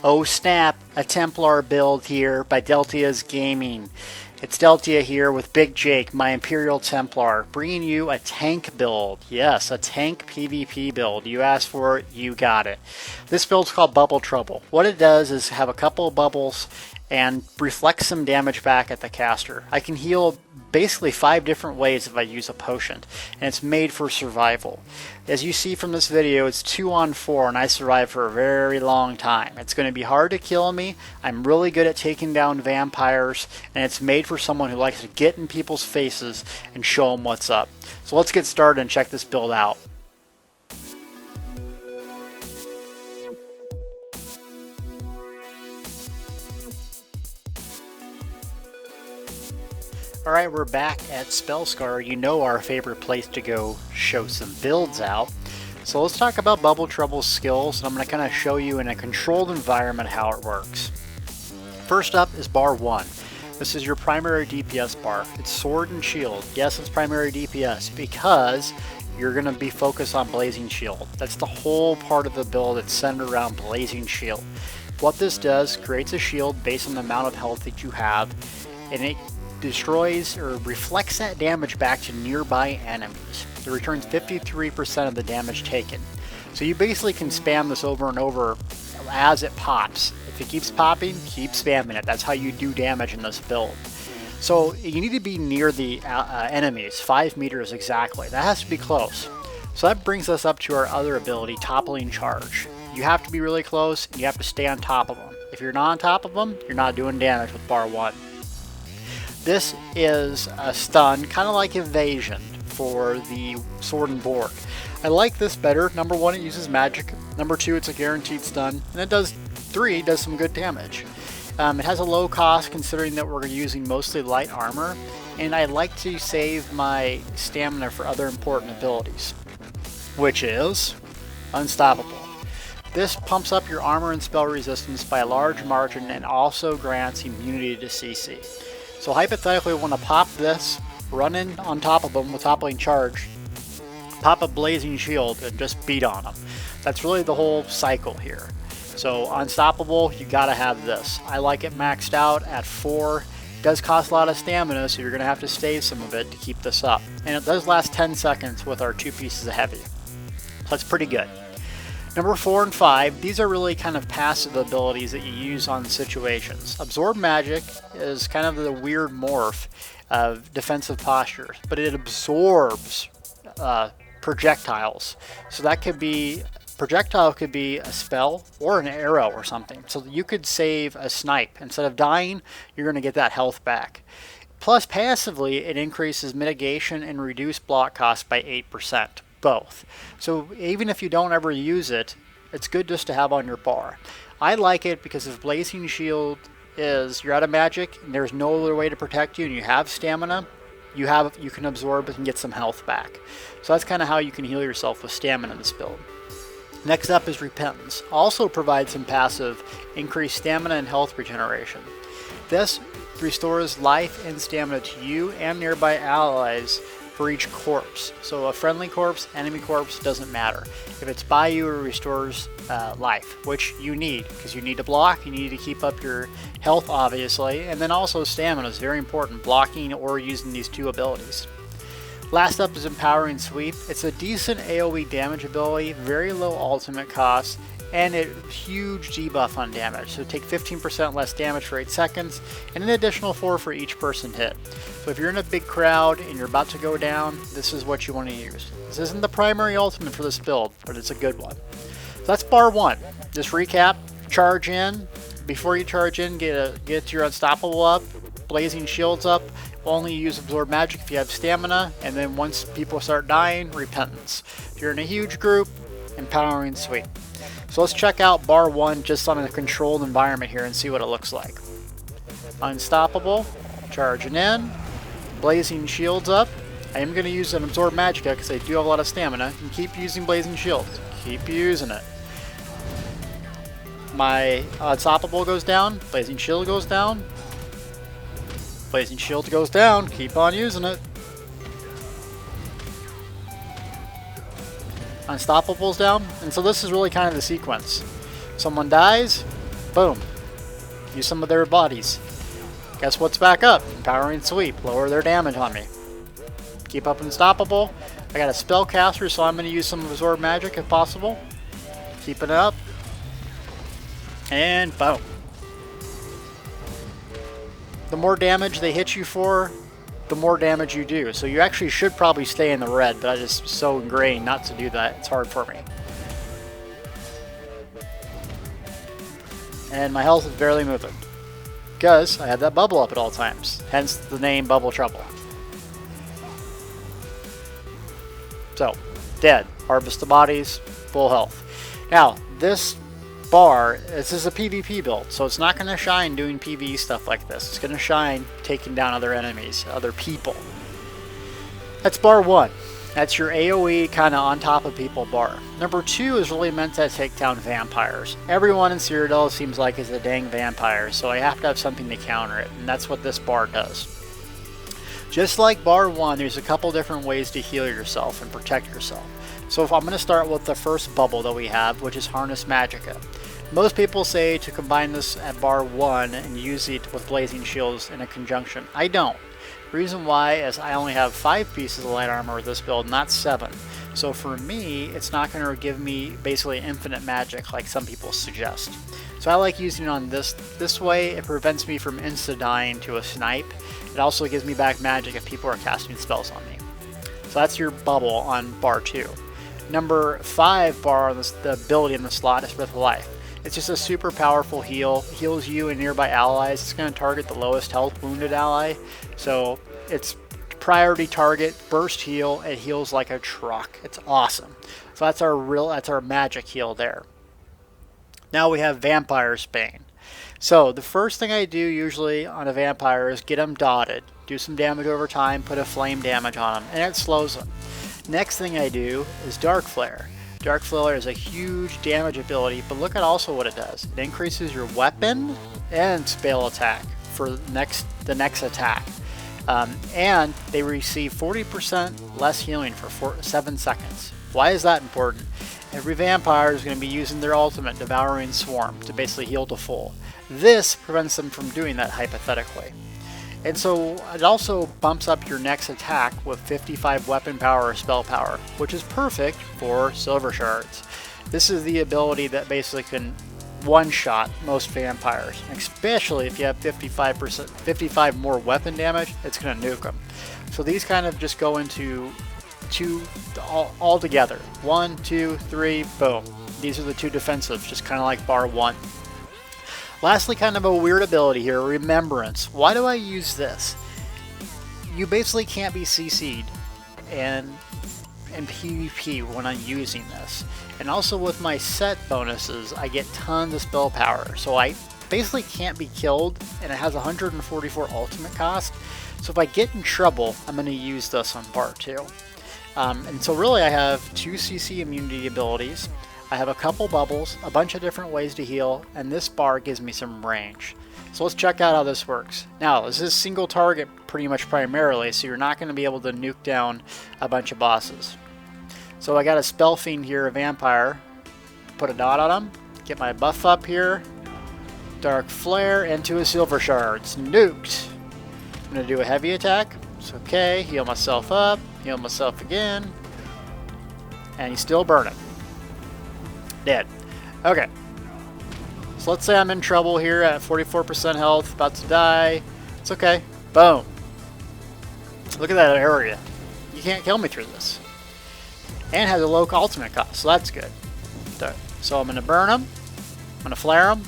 Oh snap, a Templar build here by Deltia's Gaming. It's Deltia here with Big Jake, my Imperial Templar, bringing you a tank build. Yes, a tank PvP build. You asked for it, you got it. This build's called Bubble Trouble. What it does is have a couple of bubbles and reflects some damage back at the caster. I can heal basically 5 different ways if I use a potion, and it's made for survival. As you see from this video, it's 2 on 4 and I survived for a very long time. It's going to be hard to kill me. I'm really good at taking down vampires, and it's made for someone who likes to get in people's faces and show them what's up. So let's get started and check this build out. Alright, we're back at Spellscar. You know, our favorite place to go show some builds out. So let's talk about Bubble Trouble's skills, and I'm going to kind of show you in a controlled environment how it works. First up is bar 1. This is your primary DPS bar. It's sword and shield. Yes, it's primary DPS because you're going to be focused on Blazing Shield. That's the whole part of the build. It's centered around Blazing Shield. What this does, creates a shield based on the amount of health that you have, and it destroys or reflects that damage back to nearby enemies. It returns 53% of the damage taken. So you basically can spam this over and over as it pops. If it keeps popping, keep spamming it. That's how you do damage in this build. So you need to be near the enemies, 5 meters exactly. That has to be close. So that brings us up to our other ability, Toppling Charge. You have to be really close and you have to stay on top of them. If you're not on top of them, you're not doing damage with bar 1. This is a stun, kind of like Evasion for the Sword and Board. I like this better. Number 1, it uses magic. Number 2, it's a guaranteed stun. And it does some good damage. It has a low cost considering that we're using mostly light armor. And I like to save my stamina for other important abilities, which is Unstoppable. This pumps up your armor and spell resistance by a large margin and also grants immunity to CC. So hypothetically, we want to pop this, run in on top of them with Toppling Charge, pop a Blazing Shield, and just beat on them. That's really the whole cycle here. So Unstoppable, you gotta have this. I like it maxed out at 4. It does cost a lot of stamina, so you're gonna have to save some of it to keep this up. And it does last 10 seconds with our 2 pieces of heavy. So that's pretty good. Number 4 and 5, these are really kind of passive abilities that you use on situations. Absorb Magic is kind of the weird morph of defensive postures, but it absorbs projectiles. So that could be, projectile could be a spell or an arrow or something. So you could save a snipe. Instead of dying, you're going to get that health back. Plus passively, it increases mitigation and reduced block cost by 8%. Both. So even if you don't ever use it, it's good just to have on your bar. I like it because if Blazing Shield is you're out of magic and there's no other way to protect you and you have stamina, you can absorb it and get some health back. So that's kind of how you can heal yourself with stamina in this build. Next up is Repentance. Also provides some passive increased stamina and health regeneration. This restores life and stamina to you and nearby allies for each corpse. So a friendly corpse, enemy corpse, doesn't matter. If it's by you, it restores life, which you need because you need to block, you need to keep up your health obviously, and then also stamina is very important, blocking or using these 2 abilities. Last up is Empowering Sweep. It's a decent AoE damage ability, very low ultimate cost, and a huge debuff on damage. So take 15% less damage for 8 seconds, and an additional 4 for each person hit. So if you're in a big crowd and you're about to go down, this is what you want to use. This isn't the primary ultimate for this build, but it's a good one. So that's bar 1. Just recap, charge in. Before you charge in, get your Unstoppable up, Blazing Shields up. Only use Absorb Magic if you have stamina, and then once people start dying, Repentance. If you're in a huge group, Empowering Sweep. So let's check out bar 1 just on a controlled environment here and see what it looks like. Unstoppable, charging in, Blazing Shields up. I am going to use an Absorb Magic because I do have a lot of stamina, and keep using Blazing Shields. Keep using it. My Unstoppable goes down, Blazing Shield goes down, Blazing Shield goes down, keep on using it. Unstoppable's down, and so this is really kind of the sequence. Someone dies, Boom. Use some of their bodies. Guess what's back up? Empowering Sweep. Lower their damage on me. Keep up Unstoppable. I got a Spellcaster, so I'm going to use some Absorb Magic if possible. Keep it up. And boom. The more damage they hit you for, the more damage you do. So you actually should probably stay in the red, but I just so ingrained not to do that. It's hard for me. And my health is barely moving, because I have that bubble up at all times. Hence the name Bubble Trouble. So, dead. Harvest the bodies, full health. Now, this bar, this is a PvP build, so it's not going to shine doing PvE stuff like this. It's going to shine taking down other enemies, other people. That's bar 1. That's your AoE kind of on top of people bar. Number 2 is really meant to take down vampires. Everyone in Cyrodiil seems like is a dang vampire, so I have to have something to counter it, and that's what this bar does. Just like bar 1, there's a couple different ways to heal yourself and protect yourself. So if I'm going to start with the first bubble that we have, which is Harness Magicka. Most people say to combine this at bar 1 and use it with Blazing Shields in a conjunction. I don't. Reason why is I only have 5 pieces of light armor with this build, not 7. So for me, it's not going to give me basically infinite magic like some people suggest. So I like using it on this way. It prevents me from insta-dying to a snipe. It also gives me back magic if people are casting spells on me. So that's your bubble on bar 2. Number 5 bar on the ability in the slot is Breath of Life. It's just a super powerful heal. Heals you and nearby allies. It's going to target the lowest health wounded ally. So it's priority target, burst heal. It heals like a truck. It's awesome. So that's our magic heal there. Now we have Vampire's Bane. So the first thing I do usually on a vampire is get them dotted. Do some damage over time, put a flame damage on them, and it slows them. Next thing I do is Dark Flare. Dark Flare is a huge damage ability, but look at also what it does. It increases your weapon and spell attack for the next attack. And they receive 40% less healing for 7 seconds. Why is that important? Every vampire is going to be using their ultimate, Devouring Swarm, to basically heal to full. This prevents them from doing that hypothetically. And so it also bumps up your next attack with 55 weapon power or spell power, which is perfect for Silver Shards. This is the ability that basically can one-shot most vampires, especially if you have 55 more weapon damage, it's going to nuke them. So these kind of just go into all together. 1, 2, 3, boom. These are the 2 defensives, just kind of like bar 1. Lastly, kind of a weird ability here, Remembrance. Why do I use this? You basically can't be CC'd in PvP when I'm using this. And also with my set bonuses, I get tons of spell power. So I basically can't be killed, and it has 144 ultimate cost. So if I get in trouble, I'm going to use this on bar 2. And so really I have 2 CC immunity abilities. I have a couple bubbles, a bunch of different ways to heal, and this bar gives me some range. So let's check out how this works. Now, this is single target pretty much primarily, so you're not going to be able to nuke down a bunch of bosses. So I got a Spell Fiend here, a vampire. Put a dot on him, get my buff up here, Dark Flare into a Silver Shards. Nuked! I'm going to do a heavy attack. It's okay, heal myself up, heal myself again, and he's still burning. Dead. Okay. So let's say I'm in trouble here at 44% health, about to die. It's okay. Boom. Look at that area. You can't kill me through this. And has a low ultimate cost, so that's good. So I'm going to burn them, I'm going to flare them,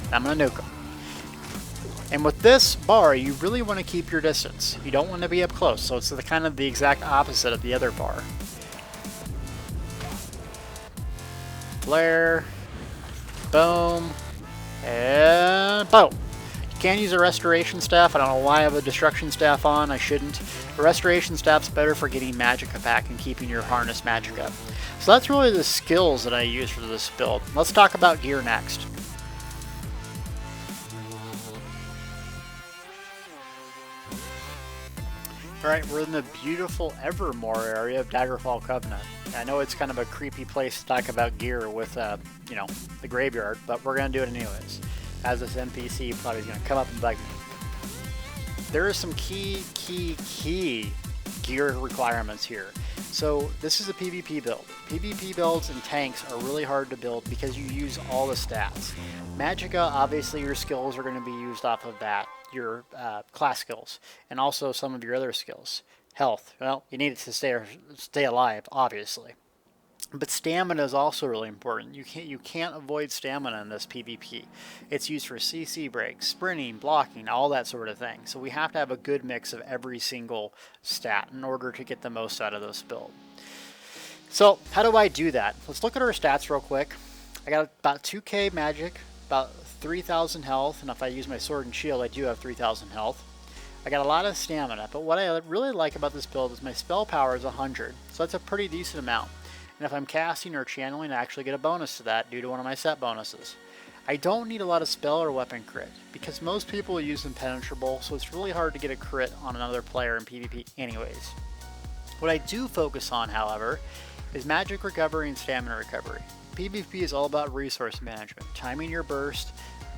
and I'm going to nuke them. And with this bar, you really want to keep your distance. You don't want to be up close, so it's kind of the exact opposite of the other bar. Flare, boom, and boom. You can use a restoration staff. I don't know why I have a destruction staff on. I shouldn't. A restoration staff's better for getting magicka back and keeping your harness magic up. So that's really the skills that I use for this build. Let's talk about gear next. Alright, we're in the beautiful Evermore area of Daggerfall Covenant. I know it's kind of a creepy place to talk about gear with, you know, the graveyard, but we're going to do it anyways. As this NPC probably is going to come up and bug me. There are some key gear requirements here. So this is a PvP build. PvP builds and tanks are really hard to build because you use all the stats. Magicka, obviously your skills are going to be used off of that. Your class skills, and also some of your other skills. Health, well, you need it to stay alive, obviously. But stamina is also really important. You can't avoid stamina in this PvP. It's used for CC breaks, sprinting, blocking, all that sort of thing. So we have to have a good mix of every single stat in order to get the most out of this build. So how do I do that? Let's look at our stats real quick. I got about 2k magic, about 3,000 health, and if I use my sword and shield, I do have 3,000 health. I got a lot of stamina, but what I really like about this build is my spell power is 100, so that's a pretty decent amount. And if I'm casting or channeling, I actually get a bonus to that due to one of my set bonuses. I don't need a lot of spell or weapon crit, because most people use Impenetrable, so it's really hard to get a crit on another player in PvP anyways. What I do focus on, however, is magic recovery and stamina recovery. PvP is all about resource management, timing your burst,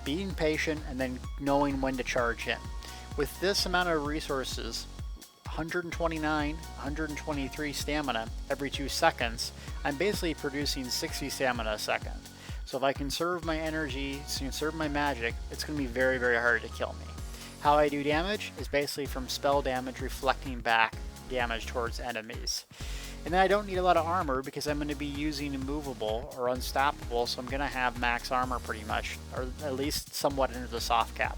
being patient, and then knowing when to charge in. With this amount of resources, 129, 123 stamina every 2 seconds, I'm basically producing 60 stamina a second. So if I conserve my energy, conserve my magic, it's going to be very, very hard to kill me. How I do damage is basically from spell damage reflecting back damage towards enemies. And then I don't need a lot of armor because I'm going to be using immovable or unstoppable, so I'm going to have max armor pretty much, or at least somewhat into the soft cap.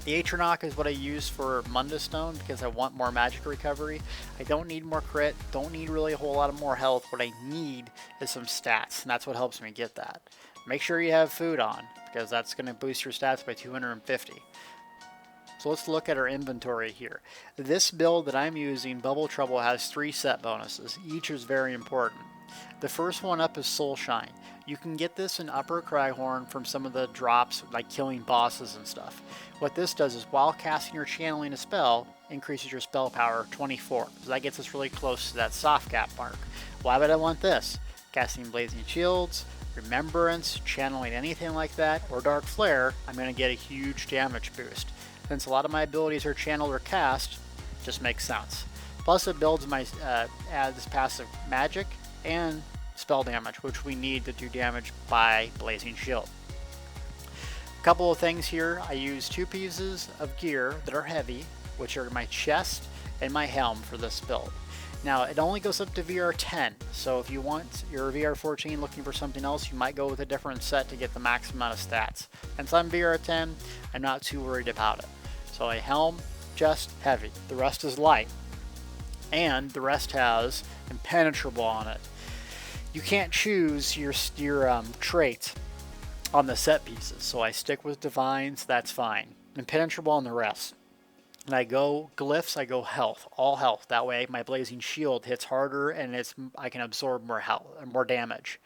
The Atronach is what I use for Mundus Stone because I want more magic recovery. I don't need more crit, don't need really a whole lot of more health. What I need is some stats, and that's what helps me get that. Make sure you have food on because that's going to boost your stats by 250. So let's look at our inventory here. This build that I'm using, Bubble Trouble, has 3 set bonuses. Each is very important. The first one up is Soul Shine. You can get this in Upper Cryhorn from some of the drops, like killing bosses and stuff. What this does is, while casting or channeling a spell, increases your spell power 24. So that gets us really close to that soft cap mark. Why would I want this? Casting Blazing Shields, Remembrance, channeling anything like that, or Dark Flare, I'm going to get a huge damage boost. Since a lot of my abilities are channeled or cast, just makes sense. Plus it builds my adds passive magic and spell damage, which we need to do damage by Blazing Shield. A couple of things here. I use 2 pieces of gear that are heavy, which are my chest and my helm for this build. Now it only goes up to VR 10, so if you want your VR 14 looking for something else, you might go with a different set to get the max amount of stats. Since I'm VR 10, I'm not too worried about it. So a helm, chest, heavy. The rest is light. And the rest has Impenetrable on it. You can't choose your traits on the set pieces, so I stick with Divines, that's fine. Impenetrable on the rest. And I go glyphs, I go health, all health. That way my Blazing Shield hits harder and I can absorb more health, more damage.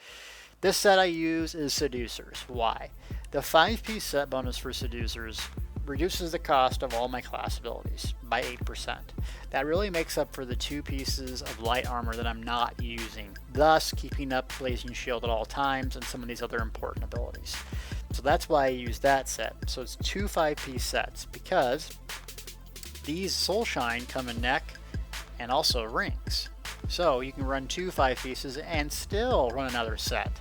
This set I use is Seducers. Why? The 5-piece set bonus for Seducers reduces the cost of all my class abilities by 8%. That really makes up for the 2 pieces of light armor that I'm not using, thus keeping up Blazing Shield at all times and some of these other important abilities. So that's why I use that set. So it's 2 5-piece sets, because these Soul Shine come in neck and also rings. So you can run 2 5 pieces and still run another set.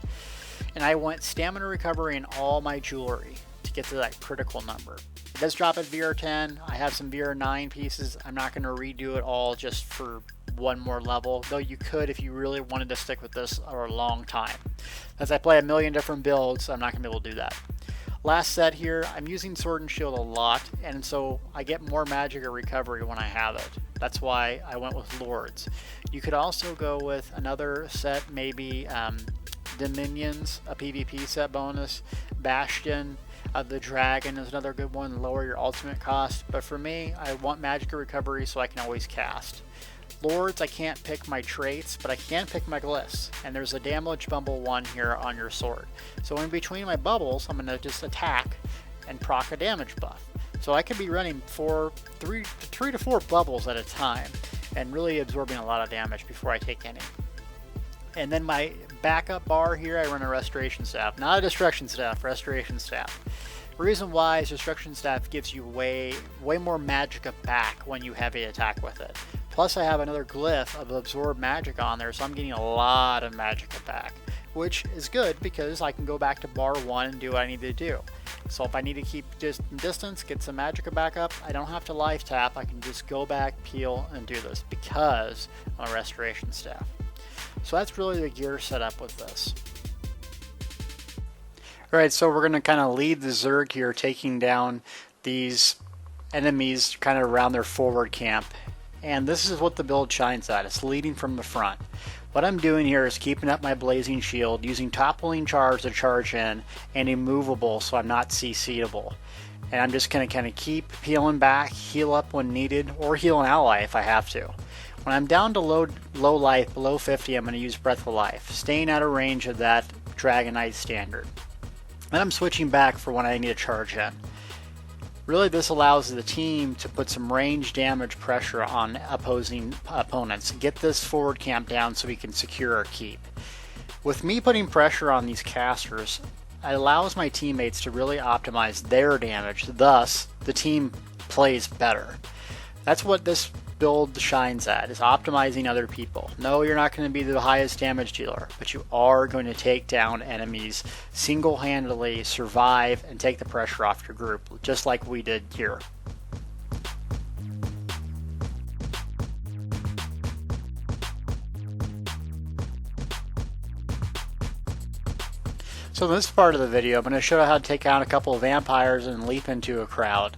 And I want stamina recovery in all my jewelry to get to that critical number. It does drop at VR 10. I have some VR 9 pieces. I'm not going to redo it all just for one more level, though you could if you really wanted to stick with this for a long time. As I play a million different builds, I'm not going to be able to do that. Last set here, I'm using Sword and Shield a lot, and so I get more magic or recovery when I have it. That's why I went with Lords. You could also go with another set, maybe Dominions, a PvP set bonus. Bastion of the Dragon is another good one, lower your ultimate cost. But for me, I want magic or recovery so I can always cast. Lords, I can't pick my traits, but I can pick my glyphs. And there's a damage bumble 1 here on your sword. So in between my bubbles, I'm going to just attack and proc a damage buff. So I could be running three to four bubbles at a time and really absorbing a lot of damage before I take any. And then my backup bar here, I run a restoration staff. Not a destruction staff, restoration staff. The reason why is destruction staff gives you way more magicka back when you heavy attack with it. Plus I have another glyph of absorb magic on there, so I'm getting a lot of magicka back, which is good because I can go back to bar 1 and do what I need to do. So if I need to keep distance, get some magicka back up, I don't have to life tap, I can just go back, peel, and do this because I'm a restoration staff. So that's really the gear setup with this. Alright, so we're going to kind of lead the ZERG here, taking down these enemies kind of around their forward camp. And this is what the build shines at. It's leading from the front. What I'm doing here is keeping up my blazing shield, using toppling charge to charge in, and immovable so I'm not CC'able. And I'm just going to kind of keep peeling back, heal up when needed, or heal an ally if I have to. When I'm down to low life, below 50, I'm going to use Breath of Life, staying out of range of that Dragonite standard. Then I'm switching back for when I need to charge in. Really, this allows the team to put some range damage pressure on opposing opponents. Get this forward camp down so we can secure our keep. With me putting pressure on these casters, it allows my teammates to really optimize their damage. Thus, the team plays better. That's what this build shines at, is optimizing other people. No, you're not going to be the highest damage dealer, but you are going to take down enemies single-handedly, survive, and take the pressure off your group, just like we did here. So in this part of the video, I'm going to show you how to take out a couple of vampires and leap into a crowd.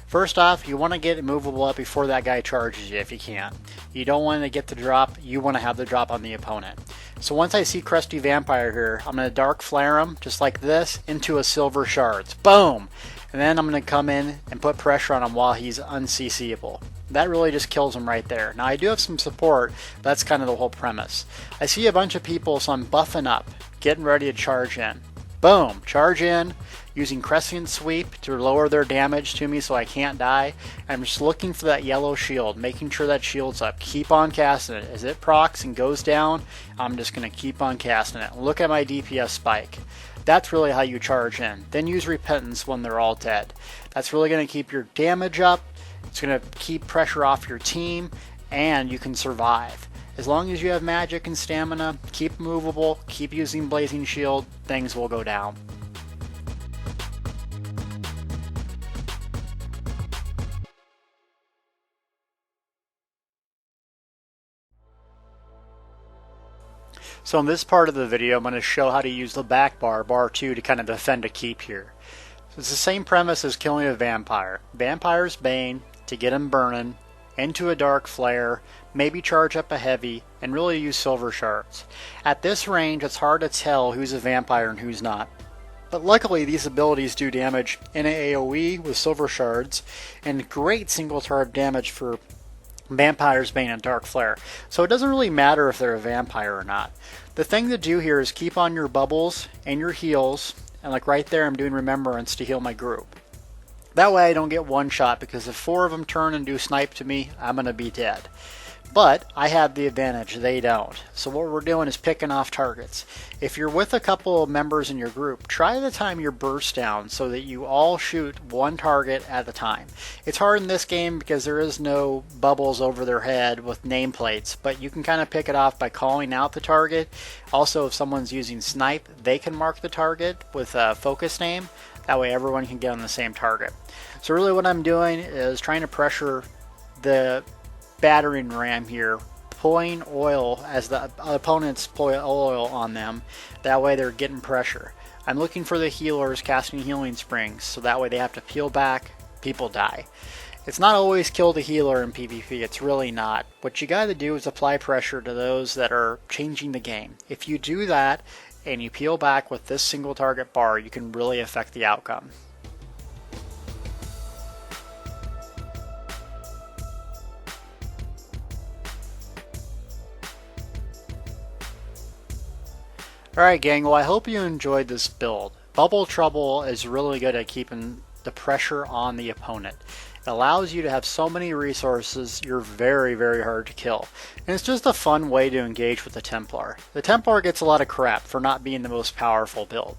First off, you want to get immovable up before that guy charges you if you can. You don't want to get the drop, you want to have the drop on the opponent. So once I see Crusty Vampire here, I'm going to dark flare him, just like this, into a silver shards. Boom! And then I'm going to come in and put pressure on him while he's unCC'able. That really just kills him right there. Now I do have some support, but that's kind of the whole premise. I see a bunch of people, so I'm buffing up, getting ready to charge in. Boom! Charge in, using Crescent Sweep to lower their damage to me so I can't die. I'm just looking for that yellow shield, making sure that shield's up. Keep on casting it. As it procs and goes down, I'm just going to keep on casting it. Look at my DPS spike. That's really how you charge in. Then use Repentance when they're all dead. That's really going to keep your damage up. It's going to keep pressure off your team, and you can survive. As long as you have magic and stamina, keep movable, keep using Blazing Shield, things will go down. So in this part of the video, I'm going to show how to use the back bar, bar 2, to kind of defend a keep here. So it's the same premise as killing a vampire. Vampire's Bane, to get him burning, into a dark flare, maybe charge up a heavy, and really use silver shards. At this range, it's hard to tell who's a vampire and who's not. But luckily, these abilities do damage in AoE with silver shards, and great single target damage for Vampire's Bane and Dark Flare. So it doesn't really matter if they're a vampire or not. The thing to do here is keep on your bubbles and your heals, and like right there I'm doing Remembrance to heal my group. That way I don't get one shot, because if 4 of them turn and do snipe to me, I'm going to be dead. But I have the advantage, they don't. So what we're doing is picking off targets. If you're with a couple of members in your group, try to time your burst down so that you all shoot one target at a time. It's hard in this game because there is no bubbles over their head with nameplates, but you can kind of pick it off by calling out the target. Also, if someone's using snipe, they can mark the target with a focus name. That way everyone can get on the same target. So really what I'm doing is trying to pressure the battering ram here, pulling oil as the opponents pull oil on them. That way they're getting pressure. I'm looking for the healers casting healing springs, so that way they have to peel back, people die. It's not always kill the healer in PvP, it's really not. What you gotta do is apply pressure to those that are changing the game. If you do that, and you peel back with this single target bar, you can really affect the outcome. Alright gang, well I hope you enjoyed this build. Bubble Trouble is really good at keeping the pressure on the opponent. It allows you to have so many resources, you're very, very hard to kill. And it's just a fun way to engage with the Templar. The Templar gets a lot of crap for not being the most powerful build.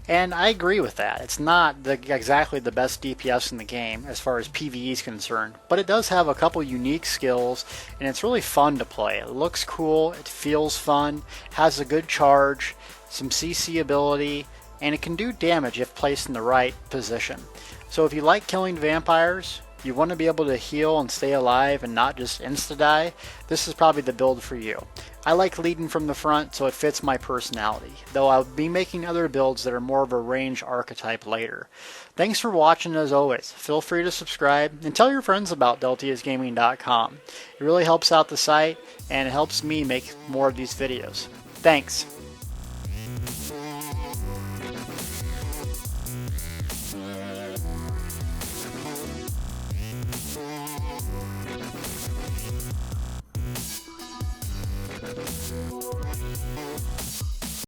And I agree with that. It's not exactly the best DPS in the game as far as PvE is concerned, but it does have a couple unique skills, and it's really fun to play. It looks cool, it feels fun, has a good charge, some CC ability, and it can do damage if placed in the right position. So if you like killing vampires, you want to be able to heal and stay alive and not just insta-die, this is probably the build for you. I like leading from the front, so it fits my personality, though I'll be making other builds that are more of a range archetype later. Thanks for watching as always. Feel free to subscribe and tell your friends about deltiasgaming.com. It really helps out the site and it helps me make more of these videos. Thanks.